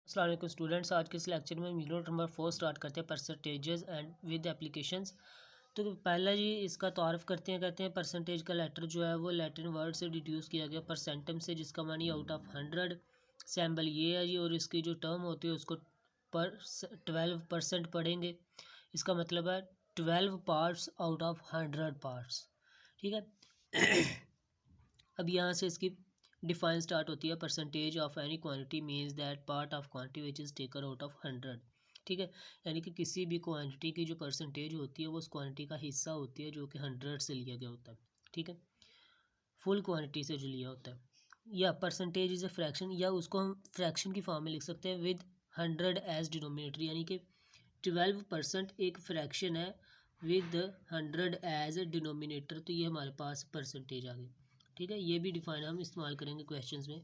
अस्सलाम वालेकुम स्टूडेंट्स, आज के इस लेक्चर में यूनिट नंबर 4 स्टार्ट करते हैं परसेंटेजेस एंड विद एप्लीकेशंस। तो पहला जी इसका तारफ़ करते हैं। कहते हैं परसेंटेज का लेटर जो है वो लैटिन वर्ड से डिड्यूस किया गया परसेंटम से, जिसका मानी आउट ऑफ 100। सैम्बल ये है जी, और इसकी जो टर्म होती है उसको पर 12% पढ़ेंगे। इसका मतलब है 12 पार्ट्स आउट ऑफ 100 पार्ट्स। ठीक है। अब यहाँ से इसकी डिफाइन स्टार्ट होती है। Percentage of any quantity means that part of quantity which is taken out of 100। ठीक है, यानी कि किसी भी क्वांटिटी की जो परसेंटेज होती है वो उस क्वांटिटी का हिस्सा होती है जो कि 100 से लिया गया होता है। ठीक है, फुल क्वांटिटी से जो लिया होता है। या परसेंटेज इज़ अ फ्रैक्शन, या उसको हम फ्रैक्शन की फॉर्म में लिख सकते हैं विद 100 एज डिनोमिनेटर, यानी कि 12% एक फ्रैक्शन है विद 100 एज डिनोमिनेटर। तो ये हमारे पास परसेंटेज आ गई। ठीक है, ये भी डिफाइन हम इस्तेमाल करेंगे क्वेश्चंस में।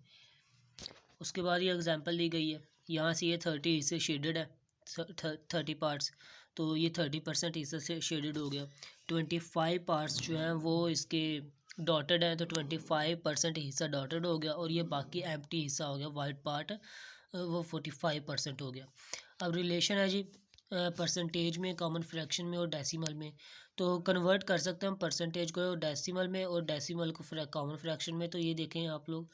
उसके बाद ये एग्जांपल दी गई है। यहाँ से ये 30 हिस्से शेडेड है, 30 पार्ट्स, तो ये 30% हिस्सा से शेडेड हो गया। 25 पार्ट्स जो हैं वो इसके डॉटेड हैं, तो 25% हिस्सा डॉटेड हो गया, और ये बाकी एम्प्टी हिस्सा हो गया वाइट पार्ट, वो 45% हो गया। अब रिलेशन है जी परसेंटेज में, कॉमन फ्रैक्शन में और डेसिमल में। तो कन्वर्ट कर सकते हैं हम परसेंटेज को डेसिमल में और डेसिमल को कॉमन फ्रैक्शन में। तो ये देखें आप लोग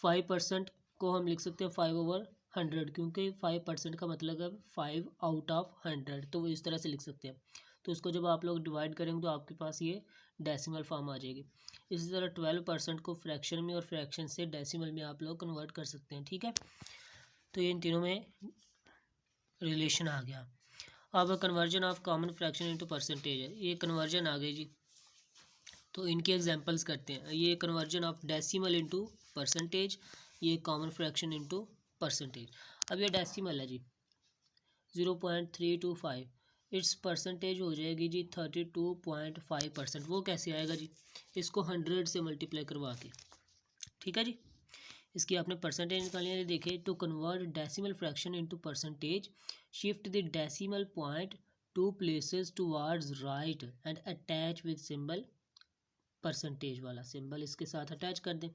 5% को हम लिख सकते हैं 5/100, क्योंकि 5% का मतलब है 5 आउट ऑफ 100, तो वो इस तरह से लिख सकते हैं। तो इसको जब आप लोग डिवाइड करेंगे तो आपके पास ये डेसिमल फॉर्म आ जाएगी। इसी तरह 12% को फ्रैक्शन में और फ्रैक्शन से डेसिमल में आप लोग कन्वर्ट कर सकते हैं। ठीक है, तो ये इन तीनों में रिलेशन आ गया। अब conversion of common fraction into percentage है, ये कन्वर्जन आ गई जी। तो इनके एग्जांपल्स करते हैं। ये conversion of decimal into percentage, ये कॉमन फ्रैक्शन इनटू परसेंटेज। अब ये डेसिमल है जी 0.325, इट्स परसेंटेज हो जाएगी जी 32.5%। वो कैसे आएगा जी, इसको 100 से मल्टीप्लाई करवा के। ठीक है जी, इसकी आपने परसेंटेज निकालनी है। देखिए, to convert decimal fraction into percentage, shift the decimal point 2 places towards right and attach with symbol, percentage वाला सिंबल इसके साथ अटैच कर दें।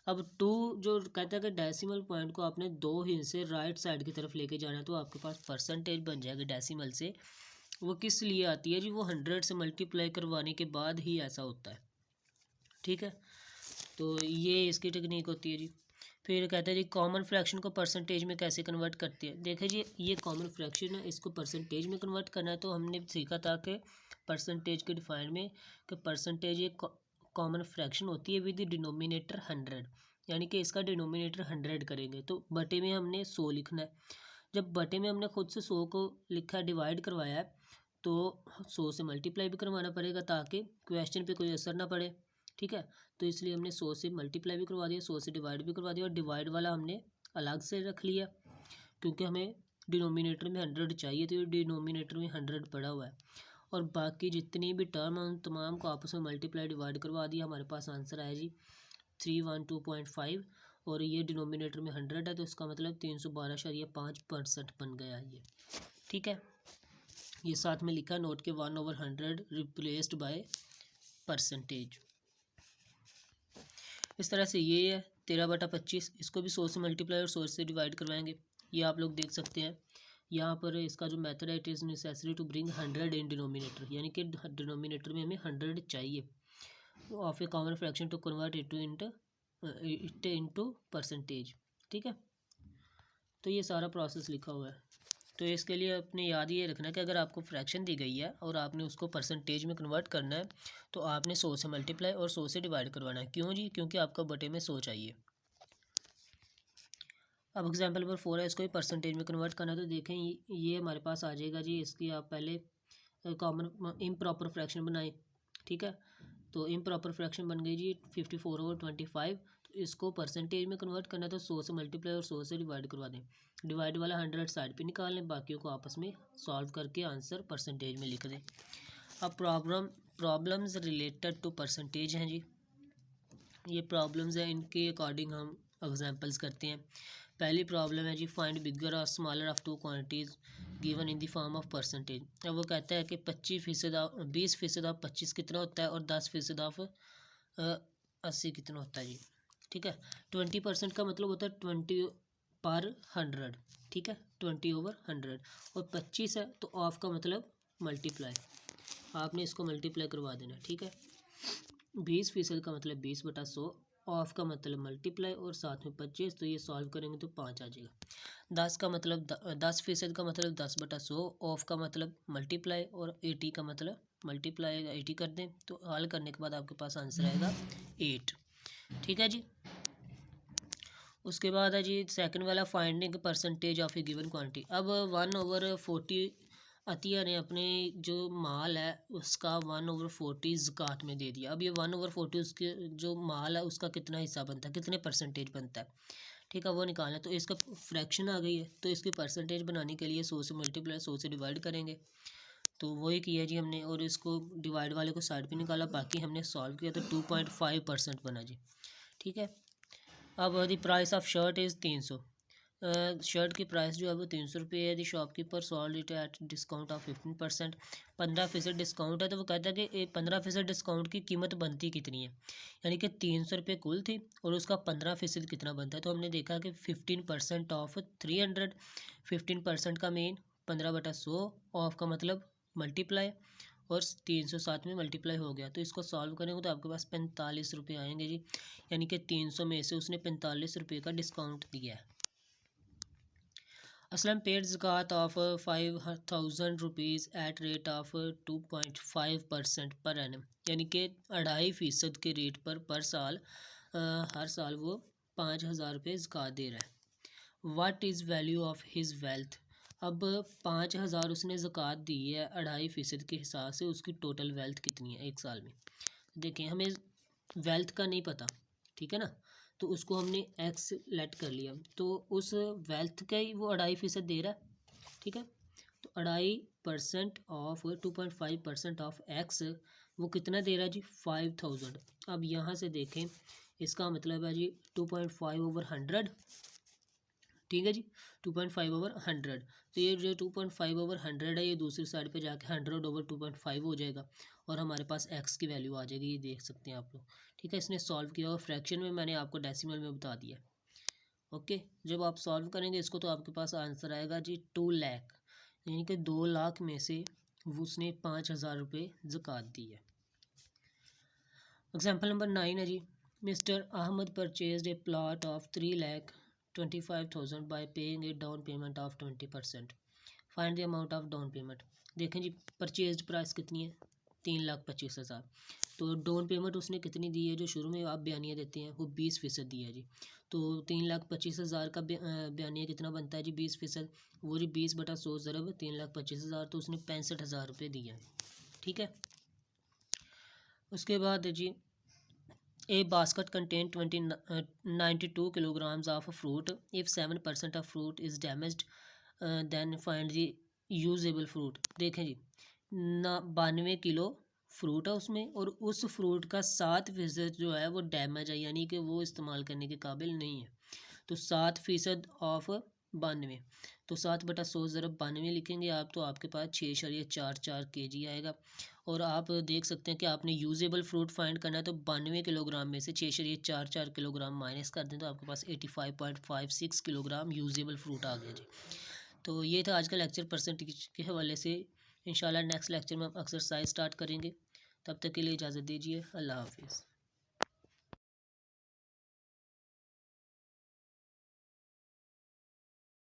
अब 2 जो कहता है कि डेसिमल पॉइंट को आपने 2 हिस्से राइट साइड की तरफ लेके जाना है, तो आपके पास परसेंटेज बन जाएगी डेसिमल से। वो किस लिए आती है जी, वो 100 से मल्टीप्लाई करवाने के बाद ही ऐसा होता है। ठीक है, तो ये इसकी टेक्निक होती है जी। फिर कहते हैं जी कॉमन फ्रैक्शन को परसेंटेज में कैसे कन्वर्ट करते हैं। देखिए जी, ये कॉमन फ्रैक्शन है, इसको परसेंटेज में कन्वर्ट करना है। तो हमने सीखा था कि परसेंटेज के डिफाइन में कि परसेंटेज एक कॉमन फ्रैक्शन होती है विद डिनोमिनेटर 100, यानी कि इसका डिनोमिनेटर 100 करेंगे। तो बटे में हमने 100 लिखना है। जब बटे में हमने खुद से 100 को लिखा है, डिवाइड करवाया है, तो 100 से मल्टीप्लाई भी करवाना पड़ेगा ताकि क्वेश्चन पे कोई असर ना पड़े। ठीक है, तो इसलिए हमने 100 से मल्टीप्लाई भी करवा दिया, 100 से डिवाइड भी करवा दिया, और डिवाइड वाला हमने अलग से रख लिया क्योंकि हमें डिनोमिनेटर में 100 चाहिए, तो ये डिनोमिनेटर में 100 पड़ा हुआ है। और बाकी जितनी भी टर्म है उन तमाम को आपस में मल्टीप्लाई डिवाइड करवा दिया। हमारे पास आंसर आया जी 312.5, और ये डिनोमिनेटर में 100 है, तो इसका मतलब 312.5% बन गया ये। ठीक है, ये साथ में लिखा नोट के 1/100 रिप्लेस्ड बाय परसेंटेज। इस तरह से ये है 13/25, इसको भी 100 से मल्टीप्लाई और 100 से डिवाइड करवाएंगे। ये आप लोग देख सकते हैं यहाँ पर इसका जो मेथड है, it is necessary to bring 100 in denominator, यानी कि डिनोमिनेटर में हमें 100 चाहिए of a common fraction to convert it into percentage. ठीक है, तो ये सारा प्रोसेस लिखा हुआ है। तो इसके लिए अपने याद ये रखना है कि अगर आपको फ्रैक्शन दी गई है और आपने उसको परसेंटेज में कन्वर्ट करना है, तो आपने 100 से मल्टीप्लाई और 100 से डिवाइड करवाना है। क्यों जी, क्योंकि आपका बटे में 100 चाहिए। अब एग्जांपल नंबर 4 है, इसको ही परसेंटेज में कन्वर्ट करना है। तो देखें ये हमारे पास आ जाएगा जी। इसकी आप पहले कॉमन इम्प्रॉपर फ्रैक्शन बनाएं। ठीक है, तो इम्प्रॉपर फ्रैक्शन बन गई जी 54/25। तो इसको परसेंटेज में कन्वर्ट करना है, तो 100 से मल्टीप्लाई और 100 से डिवाइड करवा दें। डिवाइड वाला 100 साइड पे निकाल लें, बाकियों को आपस में सॉल्व करके आंसर परसेंटेज में लिख दें। अब प्रॉब्लम्स रिलेटेड टू परसेंटेज हैं जी। ये प्रॉब्लम्स हैं, इनके अकॉर्डिंग हम एग्जांपल्स करते हैं। पहली प्रॉब्लम है जी फाइंड बिगर और smaller of 2 quantities given in the form of percentage. अब वो कहता है कि 25% ऑफ 20% ऑफ 25 कितना होता है, और 10% ऑफ 80 कितना होता है जी। ठीक है, 20% का मतलब होता है 20 पर 100, ठीक है, 20/100, और 25 है तो ऑफ का मतलब मल्टीप्लाई, आपने इसको मल्टीप्लाई करवा देना, ठीक है। 20% का मतलब 20/100, ऑफ का मतलब मल्टीप्लाई और साथ में 25, तो ये सॉल्व करेंगे तो 5 आ जाएगा। 10 का मतलब 10% का मतलब 10/100, ऑफ का मतलब मल्टीप्लाई और 80 का मतलब मल्टीप्लाई 80 कर दें, तो हल करने के बाद आपके पास आंसर आएगा 8, ठीक है जी। उसके बाद है जी सेकंड वाला, finding percentage of A given quantity. अब 1/40 अतिया ने अपने जो माल है उसका 1/40 ज़कात में दे दिया। अब ये 1/40 उसके जो माल है उसका कितना हिस्सा बनता है, कितने परसेंटेज बनता है, ठीक है, वो निकालना है। तो इसका फ्रैक्शन आ गई है, तो इसकी परसेंटेज बनाने के लिए 100 से मल्टीप्लाई 100 से डिवाइड करेंगे, तो वही किया जी हमने, और इसको डिवाइड वाले को साइड पे निकाला, बाकी हमने सॉल्व किया तो 2.5% बना जी, ठीक है। अब the price of shirt is 300, shirt की प्राइस जो है वो 300 रुपये है। The shopkeeper sold it at discount of 15%, 15% discount है, तो वो कहता है कि 15% डिस्काउंट की कीमत बनती कितनी है, यानी कि 300 रुपये कुल थी और उसका 15% कितना बनता है। तो हमने देखा कि 15% ऑफ 300, 15% का मेन 15/100, ऑफ का मतलब मल्टीप्लाई और 300 साथ में मल्टीप्लाई हो गया, तो इसको सॉल्व करेंगे तो आपके पास 45 रुपये आएंगे जी, यानी कि 300 में से उसने 45 रुपये का डिस्काउंट दिया है। Aslam paid zakat of 5000 rupees at rate of 2.5% per annum, यानी कि 2.5% के रेट पर साल हर साल वो 5000 रुपये ज़कात दे रहा है। What is value of his wealth. अब 5000 उसने ज़कात दी है 2.5% के हिसाब से, उसकी टोटल वेल्थ कितनी है एक साल में। देखें हमें वेल्थ का नहीं पता, ठीक है ना, तो उसको हमने एक्स लेट कर लिया, तो उस वेल्थ का ही वो 2.5% दे रहा है, ठीक है। तो 2.5% ऑफ 2.5% ऑफ एक्स, वो कितना दे रहा है जी 5000। अब यहाँ से देखें इसका मतलब है जी 2.5/100, ठीक है जी, 2.5/100, तो ये जो 2.5/100 है ये दूसरी साइड पे जाके 100/2.5 हो जाएगा और हमारे पास x की वैल्यू आ जाएगी, ये देख सकते हैं आप लोग, ठीक है। इसने सॉल्व किया और फ्रैक्शन में मैंने आपको डेसिमल में बता दिया, ओके। जब आप सॉल्व करेंगे इसको तो आपके पास आंसर आएगा जी 2 लाख, यानी कि 2 लाख में से उसने 5000 रुपये ज़कात दी है। एग्जाम्पल नंबर 9 है जी, mister Ahmad purchase a plot of 3,25,000 by paying a down payment of 20%, find the amount of down payment. देखें जी परचेज प्राइस कितनी है 3,25,000, तो डाउन पेमेंट उसने कितनी दी है, जो शुरू में आप बयानिया देते हैं वो 20% दी है जी, तो 3,25,000 का बयानिया कितना बनता है जी 20%, वो जी 20/100 ज़रब 3,25,000, तो उसने 65,000 रुपये दिया है, ठीक है। उसके बाद जी a basket contain 92 kilograms of fruit, if 7% of fruit is damaged then find the usable fruit. देखें जी 92 किलो फ्रूट है उसमें और उस फ्रूट का 7% जो है वो डैमेज है, यानी कि वो इस्तेमाल करने के काबिल नहीं है, तो 7% ऑफ 92, तो 7/100 ज़रब 92 लिखेंगे आप, तो आपके पास 6.44 kg आएगा। और आप देख सकते हैं कि आपने यूजेबल फ्रूट फाइंड करना है, तो 92 किलोग्राम में से 6.44 किलोग्राम माइनस कर दें तो आपके पास 85.56 किलोग्राम यूजेबल फ्रूट आ गया जी। तो ये था आज का लेक्चर परसेंटेज के हवाले से। इंशाल्लाह नेक्स्ट लेक्चर में हम एक्सरसाइज स्टार्ट करेंगे, तब तक के लिए इजाज़त दीजिए, अल्लाह हाफिज़।